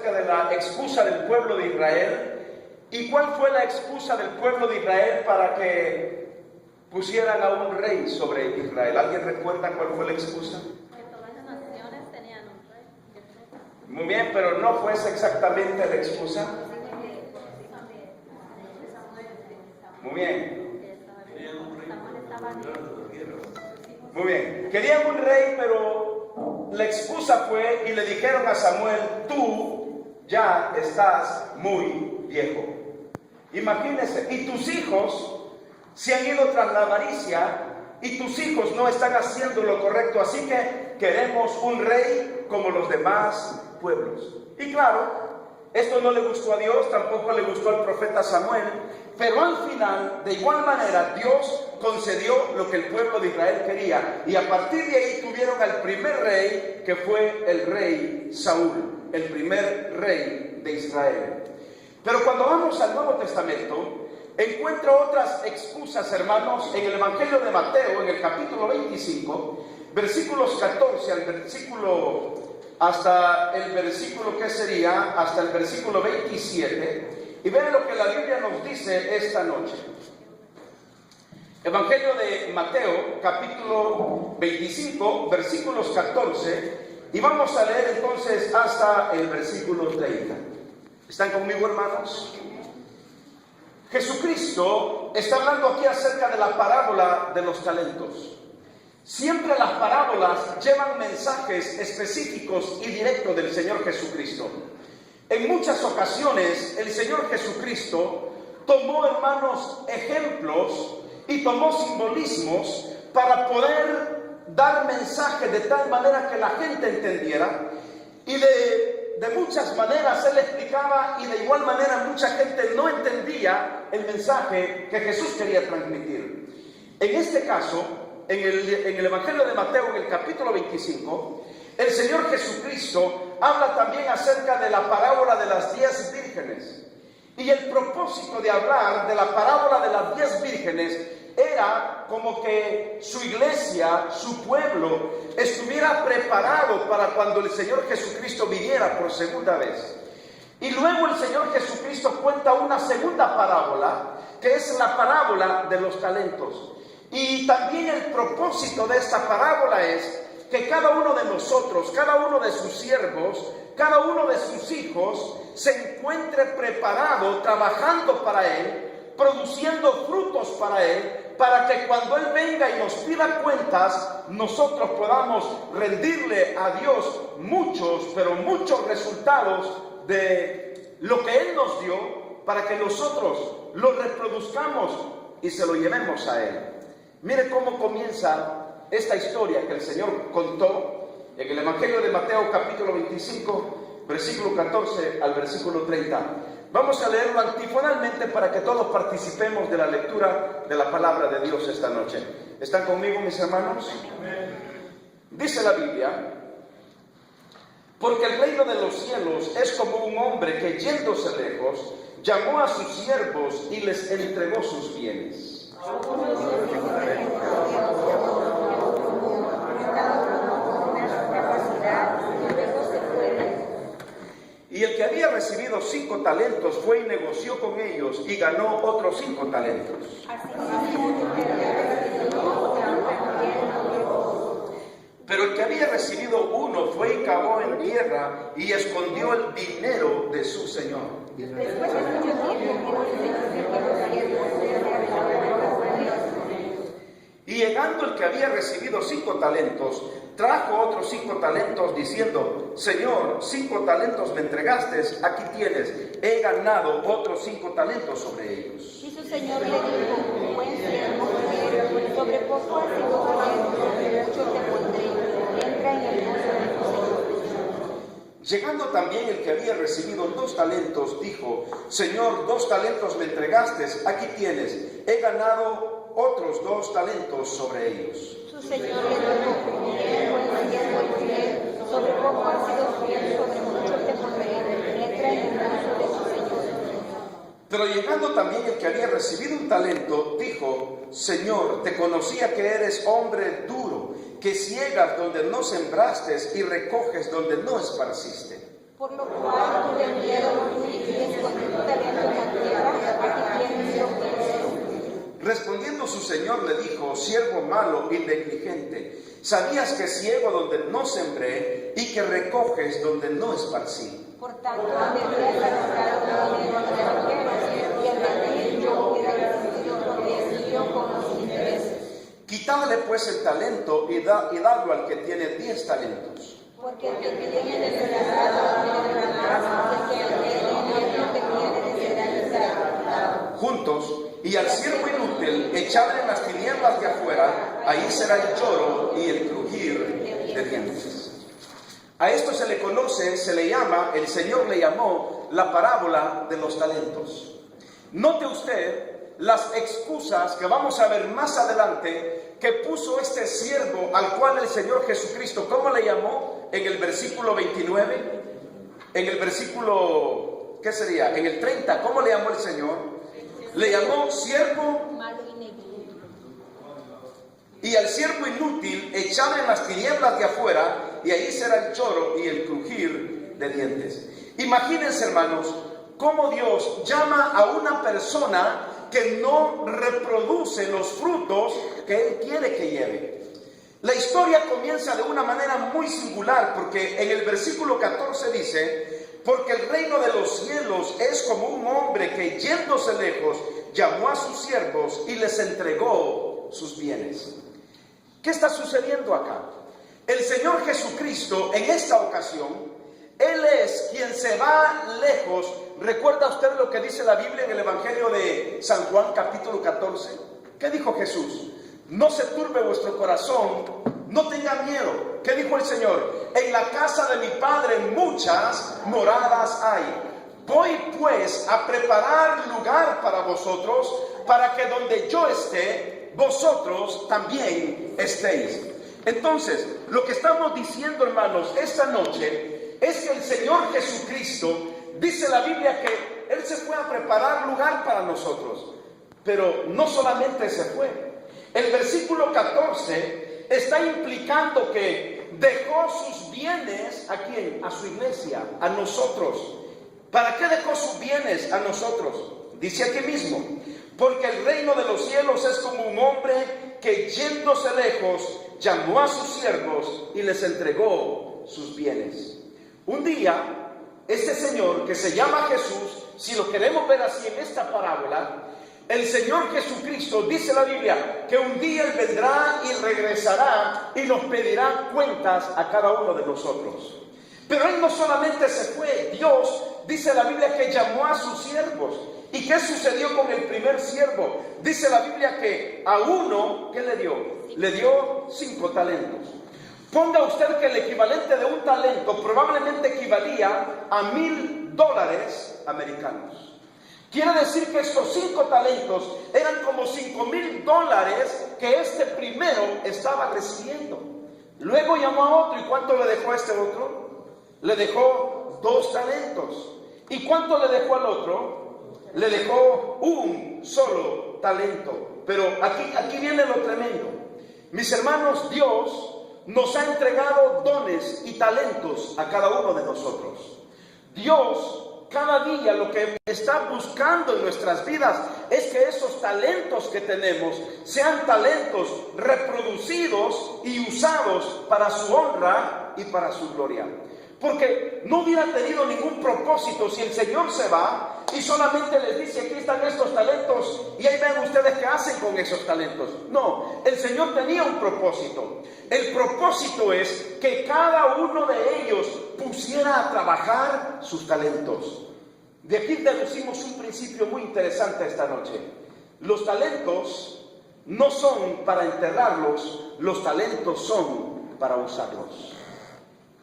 acerca de la excusa del pueblo de Israel. ¿Y cuál fue la excusa del pueblo de Israel para que pusieran a un rey sobre Israel? ¿Alguien recuerda cuál fue la excusa? Que todas las naciones tenían un rey. Muy bien, pero no fue esa exactamente la excusa. Muy bien. Muy bien. Querían un rey, pero la excusa fue y le dijeron a Samuel: tú ya estás muy viejo. Imagínense, y tus hijos se han ido tras la avaricia y tus hijos no están haciendo lo correcto, así que queremos un rey como los demás pueblos. Y claro, esto no le gustó a Dios, tampoco le gustó al profeta Samuel, pero al final, de igual manera, Dios concedió lo que el pueblo de Israel quería, y a partir de ahí tuvieron al primer rey, que fue el rey Saúl, el primer rey de Israel. Pero cuando vamos al Nuevo Testamento, encuentro otras excusas, hermanos, en el Evangelio de Mateo, en el capítulo 25, versículos 14 al versículo, hasta el versículo, ¿qué sería? Hasta el versículo 27, y vean lo que la Biblia nos dice esta noche. Evangelio de Mateo, capítulo 25, versículos 14, y vamos a leer entonces hasta el versículo 30. ¿Están conmigo, hermanos? Jesucristo está hablando aquí acerca de la parábola de los talentos. Siempre las parábolas llevan mensajes específicos y directos del Señor Jesucristo. En muchas ocasiones el Señor Jesucristo tomó, hermanos, ejemplos y tomó simbolismos para poder dar mensajes de tal manera que la gente entendiera, y de muchas maneras Él explicaba, y de igual manera mucha gente no entendía el mensaje que Jesús quería transmitir. En este caso, en el Evangelio de Mateo, en el capítulo 25, el Señor Jesucristo habla también acerca de la parábola de las 10 vírgenes. Y el propósito de hablar de la parábola de las 10 vírgenes era como que su iglesia, su pueblo, estuviera preparado para cuando el Señor Jesucristo viniera por segunda vez. Y luego el Señor Jesucristo cuenta una segunda parábola, que es la parábola de los talentos. Y también el propósito de esta parábola es que cada uno de nosotros, cada uno de sus siervos, cada uno de sus hijos se encuentre preparado, trabajando para Él, produciendo frutos para Él, para que cuando Él venga y nos pida cuentas, nosotros podamos rendirle a Dios muchos, pero muchos resultados de lo que Él nos dio, para que nosotros lo reproduzcamos y se lo llevemos a Él. Mire cómo comienza esta historia que el Señor contó en el Evangelio de Mateo, capítulo 25, versículo 14 al versículo 30. Vamos a leerlo antifonalmente para que todos participemos de la lectura de la palabra de Dios esta noche. ¿Están conmigo, mis hermanos? Dice la Biblia: porque el reino de los cielos es como un hombre que, yéndose lejos, llamó a sus siervos y les entregó sus bienes. Y el que había recibido 5 talentos fue y negoció con ellos y ganó otros 5 talentos. Pero el que había recibido 1 fue y cavó en tierra y escondió el dinero de su señor. Y llegando el que había recibido 5 talentos, trajo otros 5 talentos, diciendo: Señor, 5 talentos me entregaste, aquí tienes, he ganado otros 5 talentos sobre ellos. Y su señor le dijo: buen siervo, sobre poco has sido fiel, sobre mucho te pondré, entra en el gozo de tu señor. Llegando también el que había recibido 2 talentos, dijo: Señor, 2 talentos me entregaste, aquí tienes, he ganado otros 2 talentos sobre ellos. Su señor le dijo: bien, buen siervo y fiel, sobre poco has sido fiel, sobre mucho te pondré, entra en el gozo de tu señor. Pero llegando también el que había recibido 1 talento, dijo: Señor, te conocía que eres hombre duro, que ciegas donde no sembraste y recoges donde no esparciste. Por lo cual ten miedo y esconde tu talento en la tierra, aquí tienes lo que es. Respondiendo su señor le dijo: siervo malo y negligente, ¿sabías que ciego donde no sembré y que recoges donde no esparcí? Por tanto, debías arrojado dinero a los banqueros y al venir yo hubiera recibido lo que es mío con los intereses. Quitadle pues el talento y dadlo al que tiene 10 talentos. Porque el que tiene le será dado y le dará más, y el que tiene lo que tiene le será quitado. Juntos, y al siervo inútil echadle en las tinieblas de afuera, ahí será el lloro y el crujir de dientes. A esto se le conoce, se le llama, el Señor le llamó la parábola de los talentos. Note usted las excusas que vamos a ver más adelante que puso este siervo al cual el Señor Jesucristo, ¿cómo le llamó? En el versículo 29, en el versículo, ¿qué sería? En el 30, ¿cómo le llamó el Señor? Le llamó siervo Malo y negligente. y al siervo inútil echadle en las tinieblas de afuera, y ahí será el lloro y el crujir de dientes. Imagínense, hermanos, cómo Dios llama a una persona que no reproduce los frutos que Él quiere que lleve. La historia comienza de una manera muy singular, porque en el versículo 14 dice: porque el reino de los cielos es como un hombre que, yéndose lejos, llamó a sus siervos y les entregó sus bienes. ¿Qué está sucediendo acá? El Señor Jesucristo, en esta ocasión, Él es quien se va lejos. ¿Recuerda usted lo que dice la Biblia en el Evangelio de San Juan, capítulo 14? ¿Qué dijo Jesús? No se turbe vuestro corazón, no tenga miedo. ¿Qué dijo el Señor? En la casa de mi Padre muchas moradas hay. Voy pues a preparar lugar para vosotros, para que donde yo esté, vosotros también estéis. Entonces, lo que estamos diciendo, hermanos, esta noche es que el Señor Jesucristo, dice la Biblia que Él se fue a preparar lugar para nosotros, pero no solamente se fue. El versículo 14 está implicando que dejó sus bienes, ¿a quién? A su iglesia, a nosotros. ¿Para qué dejó sus bienes a nosotros? Dice aquí mismo: porque el reino de los cielos es como un hombre que, yéndose lejos, llamó a sus siervos y les entregó sus bienes. Un día, este Señor que se llama Jesús, si lo queremos ver así en esta parábola, el Señor Jesucristo, dice la Biblia, que un día Él vendrá y regresará y nos pedirá cuentas a cada uno de nosotros. Pero Él no solamente se fue, Dios, dice la Biblia, que llamó a sus siervos. ¿Y qué sucedió con el primer siervo? Dice la Biblia que a uno, ¿qué le dio? Le dio 5 talentos. Ponga usted que el equivalente de un talento probablemente equivalía a $1,000 americanos. Quiere decir que estos 5 talentos eran como $5,000 que este primero estaba recibiendo. Luego llamó a otro, ¿y cuánto le dejó a este otro? Le dejó 2 talentos. ¿Y cuánto le dejó al otro? Le dejó un solo talento. Pero aquí viene lo tremendo. Mis hermanos, Dios nos ha entregado dones y talentos a cada uno de nosotros. Dios, cada día lo que está buscando en nuestras vidas es que esos talentos que tenemos sean talentos reproducidos y usados para su honra y para su gloria. Porque no hubiera tenido ningún propósito si el Señor se va y solamente les dice: aquí están estos talentos y ahí ven ustedes qué hacen con esos talentos. No, el Señor tenía un propósito. El propósito es que cada uno de ellos pusiera a trabajar sus talentos. De aquí deducimos un principio muy interesante esta noche. Los talentos no son para enterrarlos, los talentos son para usarlos.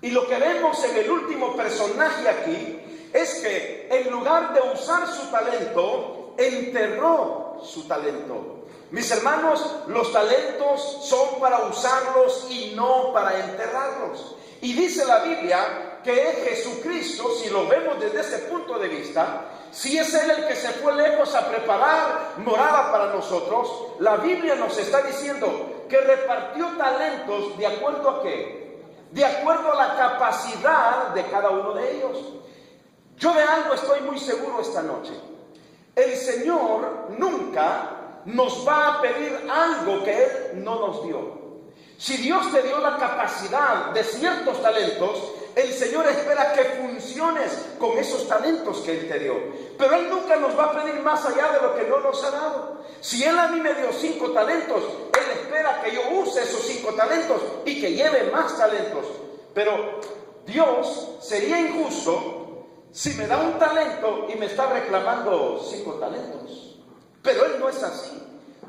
Y lo que vemos en el último personaje aquí es que en lugar de usar su talento, enterró su talento. Mis hermanos, los talentos son para usarlos y no para enterrarlos. Y dice la Biblia que es Jesucristo, si lo vemos desde ese punto de vista, si es Él el que se fue lejos a preparar morada para nosotros, la Biblia nos está diciendo que repartió talentos ¿de acuerdo a qué? De acuerdo a la capacidad de cada uno de ellos. Yo de algo estoy muy seguro esta noche. El Señor nunca nos va a pedir algo que Él no nos dio. Si Dios te dio la capacidad de ciertos talentos, el Señor espera que funciones con esos talentos que Él te dio. Pero Él nunca nos va a pedir más allá de lo que no nos ha dado. Si Él a mí me dio 5 talentos, Él espera que yo use esos 5 talentos y que lleve más talentos. Pero Dios sería injusto si me da un talento y me está reclamando 5 talentos. Pero Él no es así.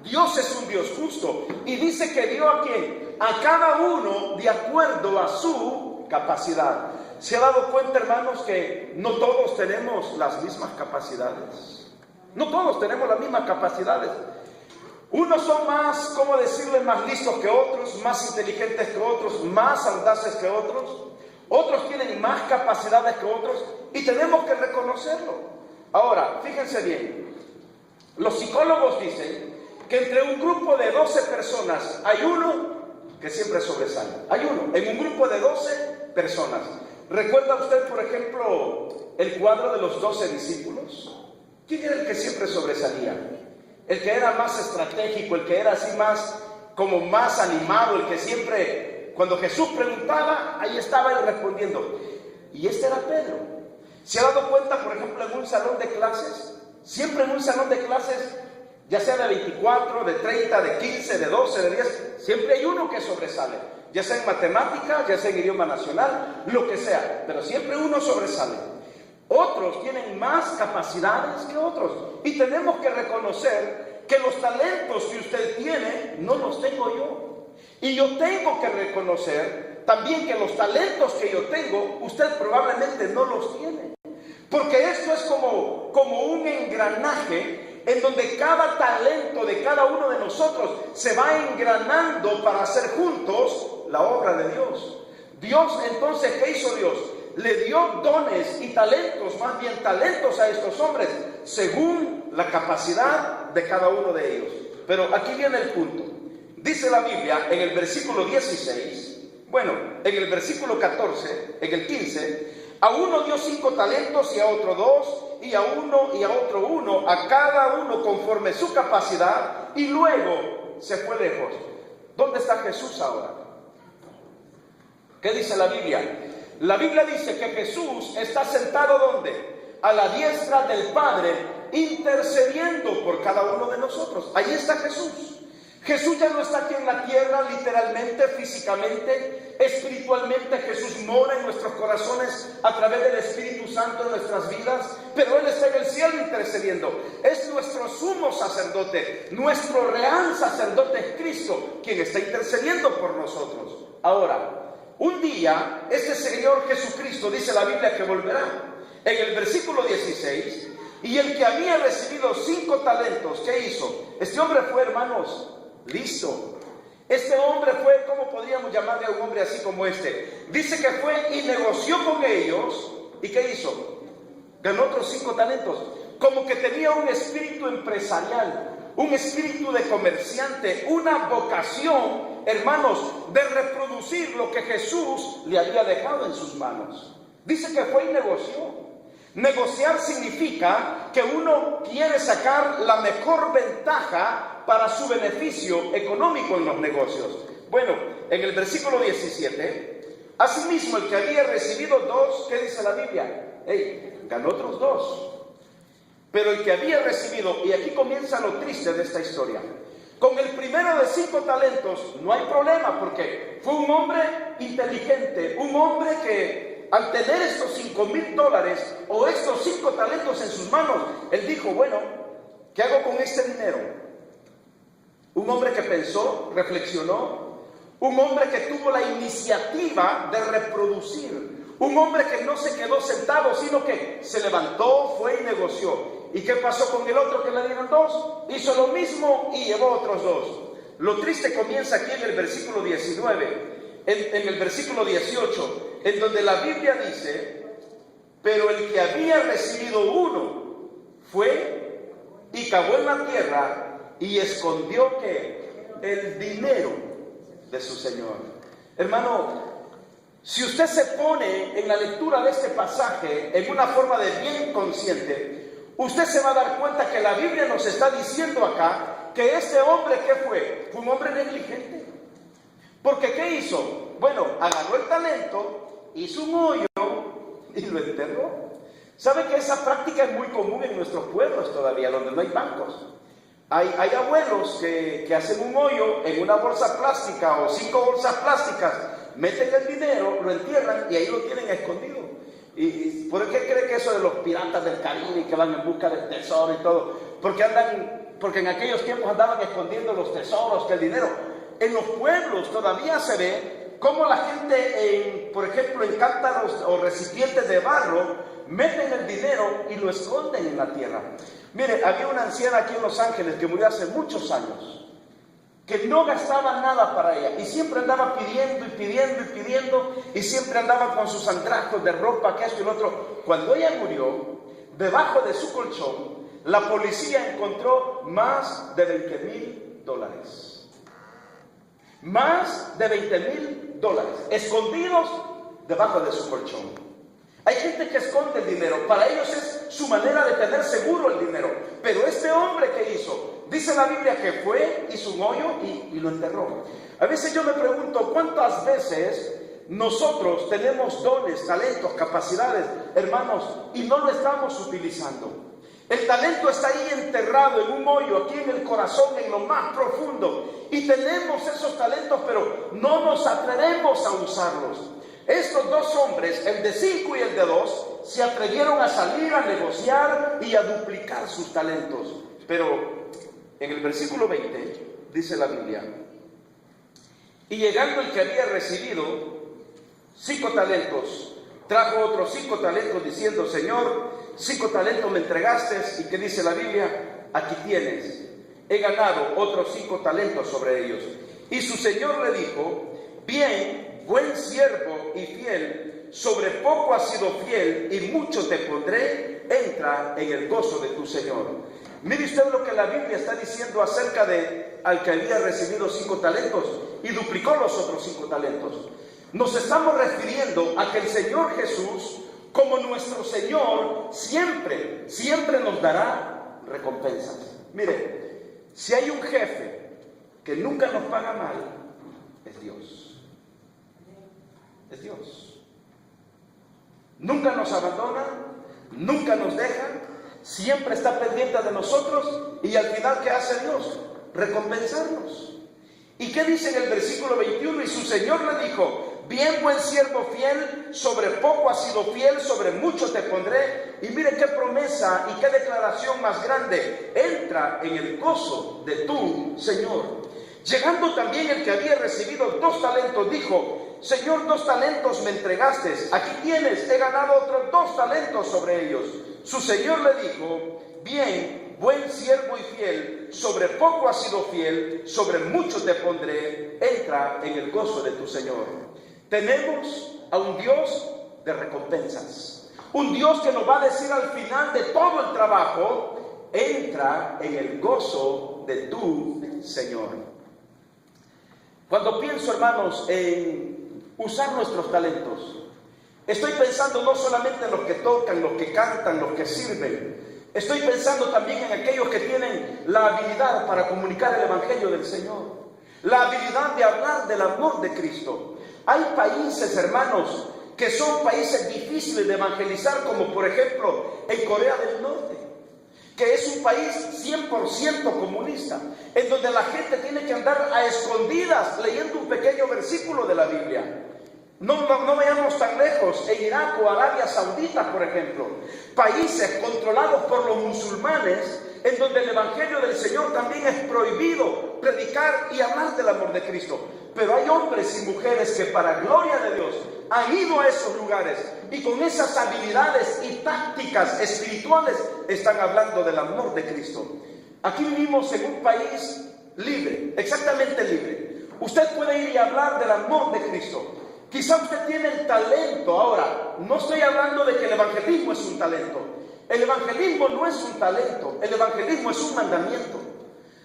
Dios es un Dios justo y dice que dio a quién, a cada uno de acuerdo a su capacidad. ¿Se ha dado cuenta, hermanos, que no todos tenemos las mismas capacidades? No todos tenemos las mismas capacidades. Unos son más, ¿cómo decirle?, más listos que otros, más inteligentes que otros, más audaces que otros. Otros tienen más capacidades que otros y tenemos que reconocerlo. Ahora, fíjense bien, los psicólogos dicen que entre un grupo de 12 personas hay uno que siempre sobresale. Hay uno, en un grupo de 12 personas. ¿Recuerda usted, por ejemplo, el cuadro de los 12 discípulos? ¿Quién era el que siempre sobresalía? El que era más estratégico, el que era así más, como más animado, el que siempre, cuando Jesús preguntaba, ahí estaba él respondiendo. Y este era Pedro. ¿Se ha dado cuenta, por ejemplo, en un salón de clases? Siempre en un salón de clases, ya sea de 24, de 30, de 15, de 12, de 10, siempre hay uno que sobresale. Ya sea en matemáticas, ya sea en idioma nacional, lo que sea, pero siempre uno sobresale. Otros tienen más capacidades que otros. Y tenemos que reconocer que los talentos que usted tiene, no los tengo yo. Y yo tengo que reconocer también que los talentos que yo tengo, usted probablemente no los tiene. Porque esto es como un engranaje en donde cada talento de cada uno de nosotros se va engranando para hacer juntos la obra de Dios. Dios, entonces, ¿qué hizo Dios? Le dio dones y talentos, más bien talentos a estos hombres, según la capacidad de cada uno de ellos. Pero aquí viene el punto. Dice la Biblia en el versículo 16, bueno, en el versículo 14, en el 15, a uno dio 5 talentos y a otro 2, y a uno y a otro 1, a cada uno conforme su capacidad, y luego se fue lejos. ¿Dónde está Jesús ahora? ¿Qué dice la Biblia? La Biblia dice que Jesús está sentado ¿dónde? A la diestra del Padre, intercediendo por cada uno de nosotros. Ahí está Jesús. Jesús ya no está aquí en la tierra, literalmente, físicamente, espiritualmente. Jesús mora en nuestros corazones a través del Espíritu Santo en nuestras vidas, pero Él está en el cielo intercediendo. Es nuestro sumo sacerdote, nuestro real sacerdote es Cristo, quien está intercediendo por nosotros. Ahora, un día, este Señor Jesucristo, dice la Biblia, que volverá. En el versículo 16, y el que había recibido 5 talentos, ¿qué hizo? Este hombre fue, hermanos, listo. Este hombre fue, ¿cómo podríamos llamarle a un hombre así como este? Dice que fue y negoció con ellos. ¿Y qué hizo? Ganó otros 5 talentos. Como que tenía un espíritu empresarial, un espíritu de comerciante, una vocación, hermanos, de reproducir lo que Jesús le había dejado en sus manos. Dice que fue y negoció. Negociar significa que uno quiere sacar la mejor ventaja para su beneficio económico en los negocios. Bueno, en el versículo 17, asimismo el que había recibido 2, ¿qué dice la Biblia? Ganó otros 2. Pero el que había recibido, y aquí comienza lo triste de esta historia, con el primero de 5 talentos no hay problema, porque fue un hombre inteligente, un hombre que al tener estos $5,000 o estos 5 talentos en sus manos, él dijo, bueno, ¿qué hago con este dinero? Un hombre que pensó, reflexionó, un hombre que tuvo la iniciativa de reproducir, un hombre que no se quedó sentado, sino que se levantó, fue y negoció. ¿Y qué pasó con el otro que le dieron 2? Hizo lo mismo y llevó otros 2. Lo triste comienza aquí en el versículo 19. En el versículo 18, en donde la Biblia dice, pero el que había recibido 1 fue y cavó en la tierra y escondió ¿qué? El dinero de su señor. Hermano, Si usted se pone en la lectura de este pasaje en una forma de bien consciente, usted se va a dar cuenta que la Biblia nos está diciendo acá que este hombre, ¿qué fue? Fue un hombre negligente. Porque ¿qué hizo? Bueno, agarró el talento, hizo un hoyo y lo enterró. ¿Sabe que esa práctica es muy común en nuestros pueblos todavía, donde no hay bancos? Hay abuelos que hacen un hoyo en una bolsa plástica o 5 bolsas plásticas, meten el dinero, lo entierran y ahí lo tienen escondido. ¿Y por qué cree que eso de los piratas del Caribe que van en busca del tesoro y todo? Porque en aquellos tiempos andaban escondiendo los tesoros, que el dinero. En los pueblos todavía se ve cómo la gente, por ejemplo, en cántaros o recipientes de barro, meten el dinero y lo esconden en la tierra. Mire, había una anciana aquí en Los Ángeles que murió hace muchos años, que no gastaba nada para ella y siempre andaba pidiendo y pidiendo y pidiendo y siempre andaba con sus andrajos de ropa, que esto y lo otro. Cuando ella murió, debajo de su colchón, la policía encontró más de $20,000. Más de $20,000 escondidos debajo de su colchón. Hay gente que esconde el dinero, para ellos es su manera de tener seguro el dinero. Pero este hombre, ¿qué hizo? Dice la Biblia que fue, hizo un hoyo y lo enterró. A veces yo me pregunto, ¿cuántas veces nosotros tenemos dones, talentos, capacidades, hermanos, y no lo estamos utilizando? El talento está ahí enterrado en un hoyo, aquí en el corazón, en lo más profundo. Y tenemos esos talentos, pero no nos atrevemos a usarlos. Estos dos hombres, el de 5 y el de 2, se atrevieron a salir a negociar y a duplicar sus talentos. Pero en el versículo 20 dice la Biblia: y llegando el que había recibido 5 talentos, trajo otros 5 talentos diciendo: Señor, 5 talentos me entregaste. ¿Y qué dice la Biblia? Aquí tienes, he ganado otros 5 talentos sobre ellos. Y su señor le dijo: bien, buen siervo y fiel, sobre poco has sido fiel y mucho te pondré, entra en el gozo de tu Señor. Mire usted lo que la Biblia está diciendo acerca de al que había recibido 5 talentos y duplicó los otros 5 talentos. Nos estamos refiriendo a que el Señor Jesús, como nuestro Señor, siempre nos dará recompensas. Mire, si hay un jefe que nunca nos paga mal, es Dios. Es Dios. Nunca nos abandona, nunca nos deja, siempre está pendiente de nosotros. Y al final, ¿qué hace Dios? Recompensarnos. ¿Y qué dice en el versículo 21? Y su Señor le dijo: bien, buen siervo fiel, sobre poco has sido fiel, sobre mucho te pondré. Y mire qué promesa y qué declaración más grande: entra en el gozo de tu Señor. Llegando también el que había recibido 2 talentos, dijo: Señor, 2 talentos me entregaste, aquí tienes, he ganado otros 2 talentos sobre ellos. Su Señor le dijo: bien, buen siervo y fiel, sobre poco has sido fiel, sobre mucho te pondré, entra en el gozo de tu Señor. Tenemos a un Dios de recompensas, un Dios que nos va a decir al final de todo el trabajo: entra en el gozo de tu Señor. Cuando pienso, hermanos, en usar nuestros talentos, estoy pensando no solamente en los que tocan, los que cantan, los que sirven. Estoy pensando también en aquellos que tienen la habilidad para comunicar el Evangelio del Señor, la habilidad de hablar del amor de Cristo. Hay países, hermanos, que son países difíciles de evangelizar, como por ejemplo en Corea del Norte, que es un país 100% comunista, en donde la gente tiene que andar a escondidas leyendo un pequeño versículo de la Biblia. No vayamos tan lejos, en Irak o Arabia Saudita, por ejemplo, países controlados por los musulmanes, en donde el Evangelio del Señor también es prohibido predicar y hablar del amor de Cristo. Pero hay hombres y mujeres que, para gloria de Dios, han ido a esos lugares y con esas habilidades y tácticas espirituales están hablando del amor de Cristo. Aquí vivimos en un país libre, exactamente libre. Usted puede ir y hablar del amor de Cristo. Quizá usted tiene el talento. Ahora, no estoy hablando de que el evangelismo es un talento. El evangelismo no es un talento, el evangelismo es un mandamiento.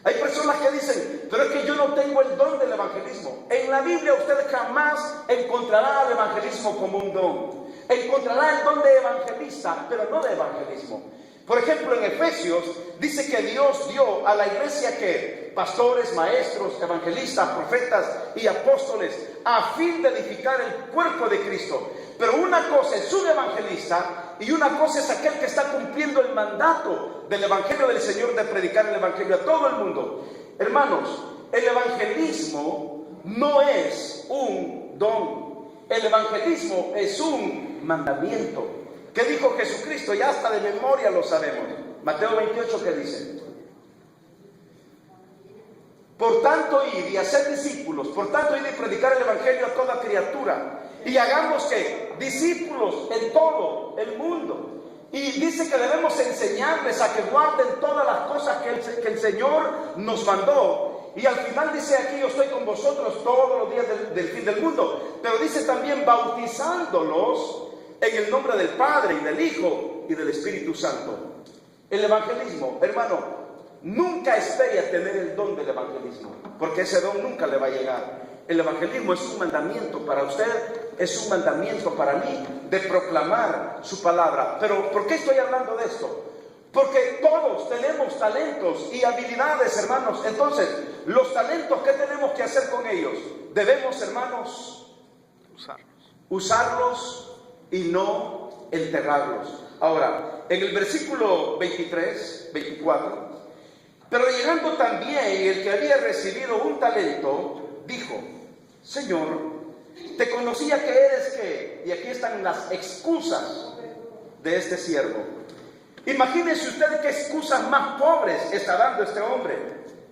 Hay personas que dicen, pero es que yo no tengo el don del evangelismo. En la Biblia usted jamás encontrará el evangelismo como un don. Encontrará el don de evangelista, pero no de evangelismo. Por ejemplo, en Efesios dice que Dios dio a la iglesia que pastores, maestros, evangelistas, profetas y apóstoles a fin de edificar el cuerpo de Cristo. Pero una cosa es un evangelista y una cosa es aquel que está cumpliendo el mandato del evangelio del Señor de predicar el evangelio a todo el mundo. Hermanos, el evangelismo no es un don. El evangelismo es un mandamiento. ¿Qué dijo Jesucristo? Ya hasta de memoria lo sabemos. Mateo 28, ¿qué dice? Por tanto, id y hacer discípulos. Por tanto, id y predicar el evangelio a toda criatura. Y hagamos que discípulos en todo el mundo. Y dice que debemos enseñarles a que guarden todas las cosas que el Señor nos mandó. Y al final dice aquí, yo estoy con vosotros todos los días del fin del mundo. Pero dice también bautizándolos en el nombre del Padre y del Hijo y del Espíritu Santo. El evangelismo, hermano, nunca espere a tener el don del evangelismo, porque ese don nunca le va a llegar. El evangelismo es un mandamiento para usted, es un mandamiento para mí, de proclamar su palabra. Pero ¿por qué estoy hablando de esto? Porque todos tenemos talentos y habilidades, hermanos. Entonces, los talentos, ¿qué tenemos que hacer con ellos? Debemos, hermanos, usarlos y no enterrarlos. Ahora, en el versículo 23, 24, pero llegando también el que había recibido un talento, dijo, Señor, te conocía que eres que, y aquí están las excusas de este siervo. Imagínense usted qué excusas más pobres está dando este hombre.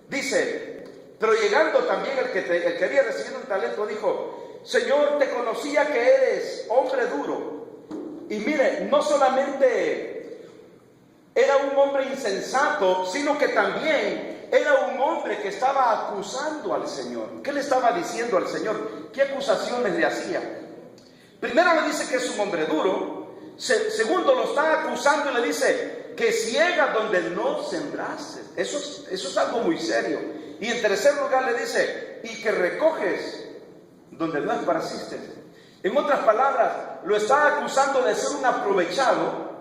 Dice, pero llegando también el que había recibido un talento, dijo, Señor, te conocía que eres hombre duro. Y mire, no solamente era un hombre insensato, sino que también era un hombre que estaba acusando al Señor. ¿Qué le estaba diciendo al Señor? ¿Qué acusaciones le hacía? Primero le dice que es un hombre duro. Segundo, lo está acusando y le dice que ciega donde no sembraste. Eso es algo muy serio. Y en tercer lugar le dice, y que recoges donde no esparciste. En otras palabras, lo está acusando de ser un aprovechado,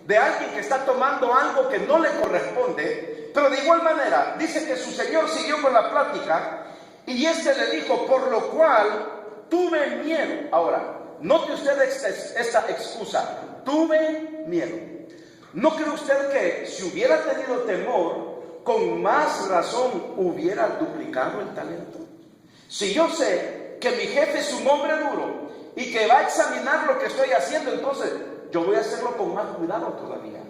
de alguien que está tomando algo que no le corresponde. Pero de igual manera, dice que su señor siguió con la plática y este le dijo, por lo cual tuve miedo. Ahora, note usted esta excusa, tuve miedo. ¿No cree usted que si hubiera tenido temor, con más razón hubiera duplicado el talento? Si yo sé que mi jefe es un hombre duro y que va a examinar lo que estoy haciendo, entonces yo voy a hacerlo con más cuidado todavía.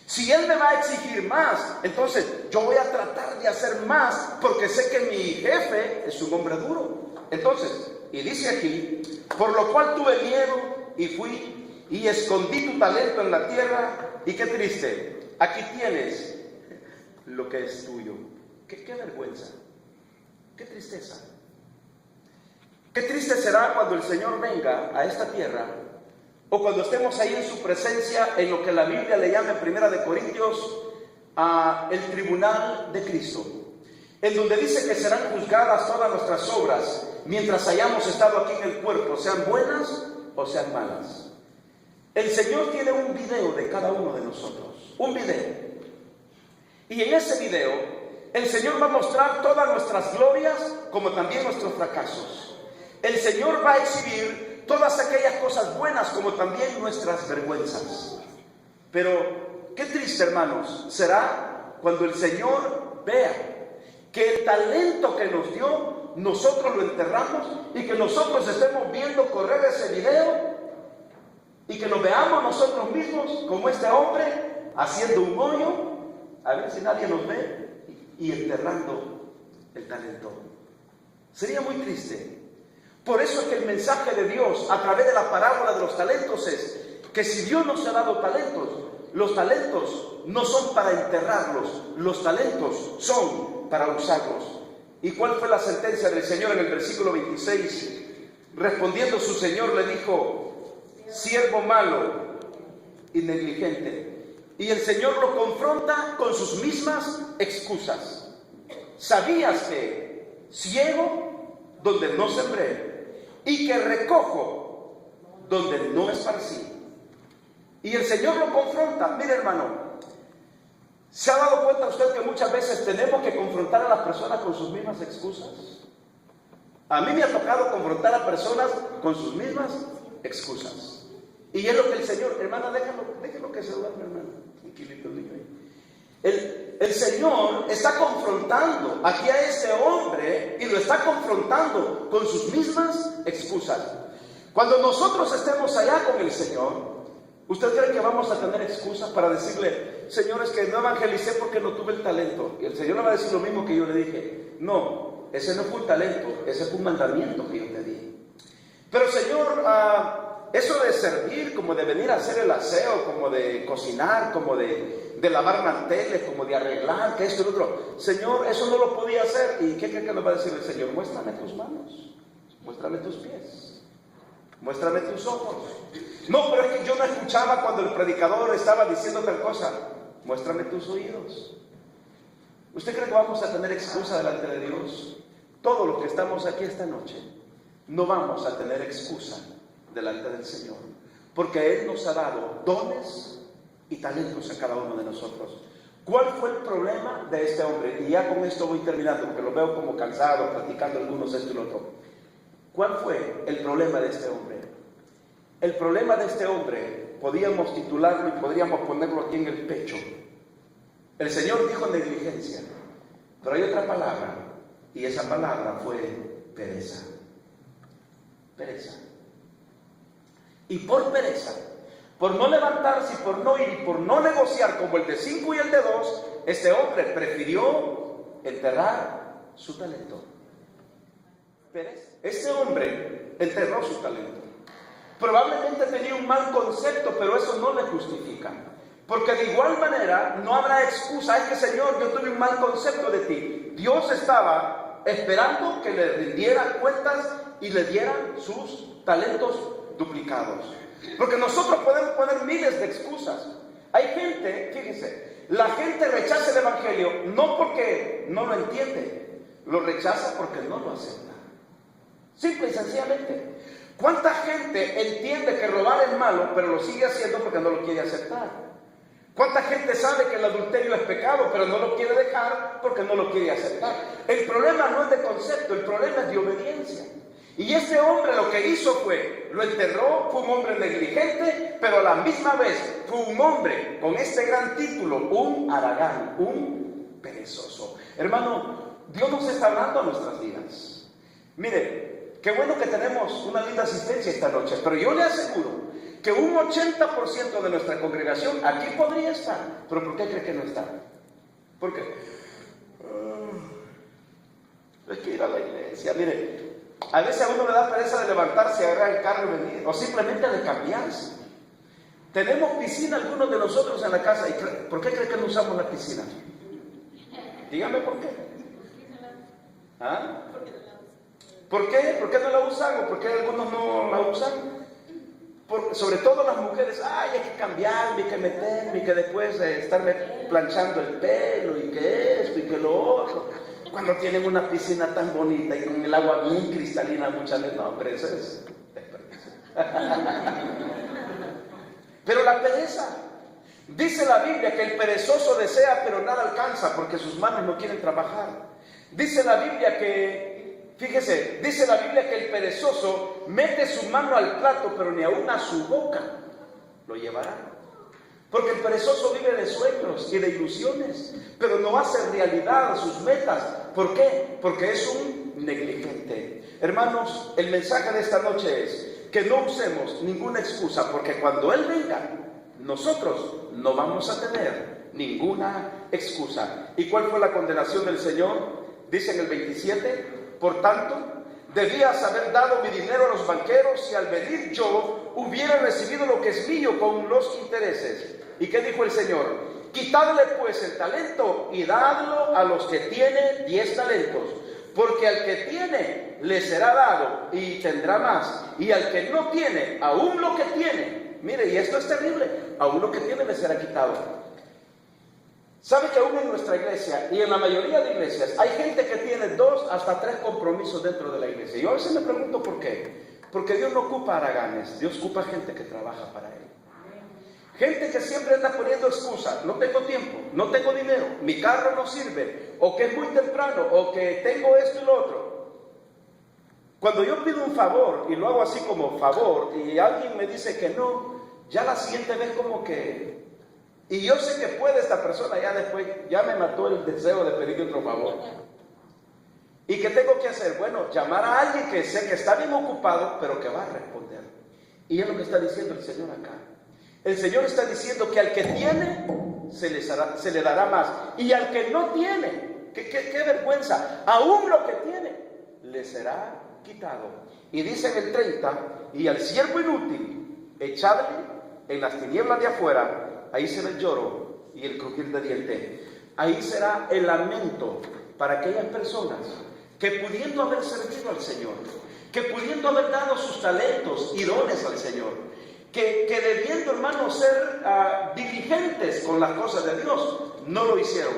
Si él me va a exigir más, entonces yo voy a tratar de hacer más porque sé que mi jefe es un hombre duro. Entonces, y dice aquí, por lo cual tuve miedo y fui y escondí tu talento en la tierra. Y qué triste, aquí tienes lo que es tuyo. Qué vergüenza, qué tristeza. Qué triste será cuando el Señor venga a esta tierra, o cuando estemos ahí en su presencia, en lo que la Biblia le llama en 1 Corintios, el tribunal de Cristo, en donde dice que serán juzgadas todas nuestras obras, mientras hayamos estado aquí en el cuerpo, sean buenas o sean malas. El Señor tiene un video de cada uno de nosotros, un video. Y en ese video, el Señor va a mostrar todas nuestras glorias, como también nuestros fracasos. El Señor va a exhibir todas aquellas cosas buenas como también nuestras vergüenzas. Pero qué triste, hermanos, será cuando el Señor vea que el talento que nos dio, nosotros lo enterramos y que nosotros estemos viendo correr ese video y que nos veamos nosotros mismos como este hombre haciendo un hoyo, a ver si nadie nos ve, y enterrando el talento. Sería muy triste. Por eso es que el mensaje de Dios a través de la parábola de los talentos es que si Dios nos ha dado talentos, los talentos no son para enterrarlos, los talentos son para usarlos. ¿Y cuál fue la sentencia del Señor en el versículo 26? Respondiendo su Señor le dijo, siervo malo y negligente. Y el Señor lo confronta con sus mismas excusas. ¿sabías que ciego donde no sembré y que recojo donde no esparcí? Y el Señor lo confronta. Mire, hermano, ¿se ha dado cuenta usted que muchas veces tenemos que confrontar a las personas con sus mismas excusas? A mí me ha tocado confrontar a personas con sus mismas excusas. Y es lo que el Señor, hermana, déjalo que se duerme, hermano. Tranquilito, niño. El Señor está confrontando aquí a este hombre y lo está confrontando con sus mismas excusas. Cuando nosotros estemos allá con el Señor, ¿usted cree que vamos a tener excusas para decirle, Señor, es que no evangelicé porque no tuve el talento? Y el Señor le va a decir lo mismo que yo le dije. No, ese no fue un talento, ese fue un mandamiento que yo te di. Pero Señor, eso de servir, como de venir a hacer el aseo, como de cocinar, como de lavar manteles, como de arreglar, que esto y lo otro. Señor, eso no lo podía hacer. ¿Y qué cree que nos va a decir el Señor? Muéstrame tus manos, muéstrame tus pies, muéstrame tus ojos. No, pero es que yo no escuchaba cuando el predicador estaba diciendo tal cosa. Muéstrame tus oídos. ¿Usted cree que vamos a tener excusa delante de Dios? Todos los que estamos aquí esta noche, no vamos a tener excusa delante del Señor, porque Él nos ha dado dones y talentos a cada uno de nosotros. ¿Cuál fue el problema de este hombre? Y ya con esto voy terminando, porque lo veo como cansado, platicando algunos esto y lo otro. ¿Cuál fue el problema de este hombre? El problema de este hombre, podíamos titularlo y podríamos ponerlo aquí en el pecho. El Señor dijo negligencia, pero hay otra palabra, y esa palabra fue pereza. Pereza. Y por pereza, por no levantarse y por no ir y por no negociar como el de 5 y el de 2, este hombre prefirió enterrar su talento. Pereza. Este hombre enterró su talento. Probablemente tenía un mal concepto, pero eso no le justifica. Porque de igual manera no habrá excusa. Es que, Señor, yo tuve un mal concepto de ti. Dios estaba esperando que le rindiera cuentas y le dieran sus talentos duplicados. Porque nosotros podemos poner miles de excusas. Hay gente, fíjense, la gente rechaza el Evangelio no porque no lo entiende, lo rechaza porque no lo acepta. Simple y sencillamente. ¿Cuánta gente entiende que robar es malo, pero lo sigue haciendo porque no lo quiere aceptar? ¿Cuánta gente sabe que el adulterio es pecado, pero no lo quiere dejar porque no lo quiere aceptar? El problema no es de concepto, el problema es de obediencia. Y este hombre lo que hizo fue, lo enterró, fue un hombre negligente, pero a la misma vez fue un hombre con este gran título, un haragán, un perezoso. Hermano, Dios nos está hablando a nuestras vidas. Mire, qué bueno que tenemos una linda asistencia esta noche, pero yo le aseguro que un 80% de nuestra congregación aquí podría estar. ¿Pero por qué cree que no está? ¿Por qué? Hay que ir a la iglesia. Mire, a veces a uno le da pereza de levantarse, agarrar el carro y venir, o simplemente de cambiarse. Tenemos piscina algunos de nosotros en la casa. ¿Y por qué cree que no usamos la piscina? Dígame por qué. ¿Ah? ¿Por qué? ¿Por qué no la usan? ¿O por qué algunos no la usan? Sobre todo las mujeres, ay, hay que cambiarme, hay que meterme, y que después estarme planchando el pelo, y que esto, y que lo otro. Cuando tienen una piscina tan bonita y con el agua bien cristalina muchas veces, no, pero eso es desperdicio. Pero la pereza, dice la Biblia que el perezoso desea pero nada alcanza porque sus manos no quieren trabajar. Dice la Biblia que, fíjese, dice la Biblia que el perezoso mete su mano al plato pero ni aún a su boca lo llevará. Porque el perezoso vive de sueños y de ilusiones, pero no hace realidad sus metas. ¿Por qué? Porque es un negligente. Hermanos, el mensaje de esta noche es que no usemos ninguna excusa, porque cuando Él venga, nosotros no vamos a tener ninguna excusa. ¿Y cuál fue la condenación del Señor? Dice en el 27, por tanto, debías haber dado mi dinero a los banqueros y al venir yo hubiera recibido lo que es mío con los intereses. ¿Y qué dijo el Señor? Quitadle pues el talento y dadlo a los que tienen 10 talentos, porque al que tiene le será dado y tendrá más, y al que no tiene, aún lo que tiene, mire, y esto es terrible, aún lo que tiene le será quitado. ¿Sabe que aún en nuestra iglesia y en la mayoría de iglesias hay gente que tiene 2 hasta 3 compromisos dentro de la iglesia? Yo a veces me pregunto por qué. Porque Dios no ocupa haraganes, Dios ocupa gente que trabaja para Él. Gente que siempre anda poniendo excusas: no tengo tiempo, no tengo dinero, mi carro no sirve, o que es muy temprano, o que tengo esto y lo otro. Cuando yo pido un favor y lo hago así como favor y alguien me dice que no, ya la siguiente vez como que... Y yo sé que puede esta persona, ya después, ya me mató el deseo de pedirle otro favor. ¿Y qué tengo que hacer? Bueno, llamar a alguien que sé que está bien ocupado, pero que va a responder. Y es lo que está diciendo el Señor acá. El Señor está diciendo que al que tiene, se le dará más. Y al que no tiene, qué vergüenza, aún lo que tiene, le será quitado. Y dice en el 30, y al siervo inútil, echadle en las tinieblas de afuera, ahí será el lloro y el crujir de dientes. Ahí será el lamento para aquellas personas que pudiendo haber servido al Señor, que pudiendo haber dado sus talentos y dones al Señor, que debiendo, hermanos, ser diligentes con las cosas de Dios, no lo hicieron.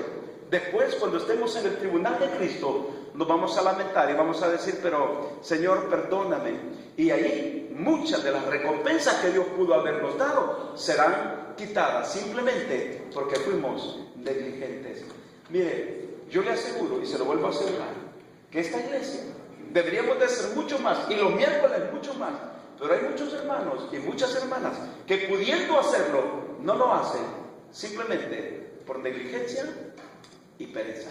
Después, cuando estemos en el tribunal de Cristo, nos vamos a lamentar y vamos a decir: pero Señor, perdóname. Y ahí muchas de las recompensas que Dios pudo habernos dado serán quitadas, simplemente porque fuimos negligentes. Mire, yo le aseguro, y se lo vuelvo a asegurar, que esta iglesia deberíamos de ser mucho más, y los miércoles mucho más. Pero hay muchos hermanos y muchas hermanas que pudiendo hacerlo, no lo hacen, simplemente por negligencia y pereza.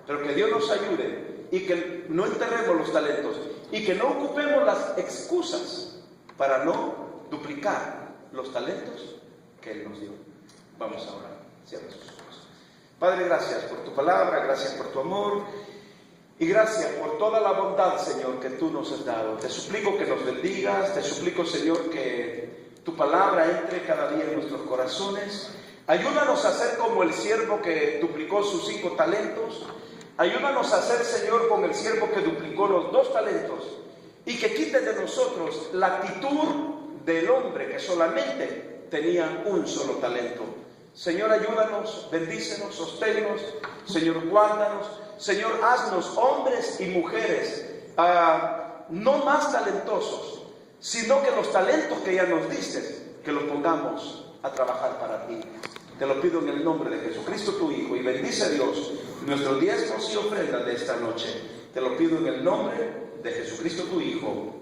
Pero que Dios nos ayude y que no enterremos los talentos y que no ocupemos las excusas para no duplicar los talentos que Él nos dio. Vamos a orar. Cierra sus ojos. Padre, gracias por tu palabra, gracias por tu amor. Y gracias por toda la bondad, Señor, que tú nos has dado. Te suplico que nos bendigas, te suplico, Señor, que tu palabra entre cada día en nuestros corazones. Ayúdanos a ser como el siervo que duplicó sus 5 talentos. Ayúdanos a ser, Señor, como el siervo que duplicó los 2 talentos. Y que quite de nosotros la actitud del hombre que solamente tenía un solo talento. Señor, ayúdanos, bendícenos, sosténnos. Señor, guárdanos. Señor, haznos hombres y mujeres no más talentosos, sino que los talentos que ya nos diste, que los pongamos a trabajar para ti. Te lo pido en el nombre de Jesucristo tu Hijo, y bendice, Dios, nuestros diezmos y ofrendas de esta noche. Te lo pido en el nombre de Jesucristo tu Hijo.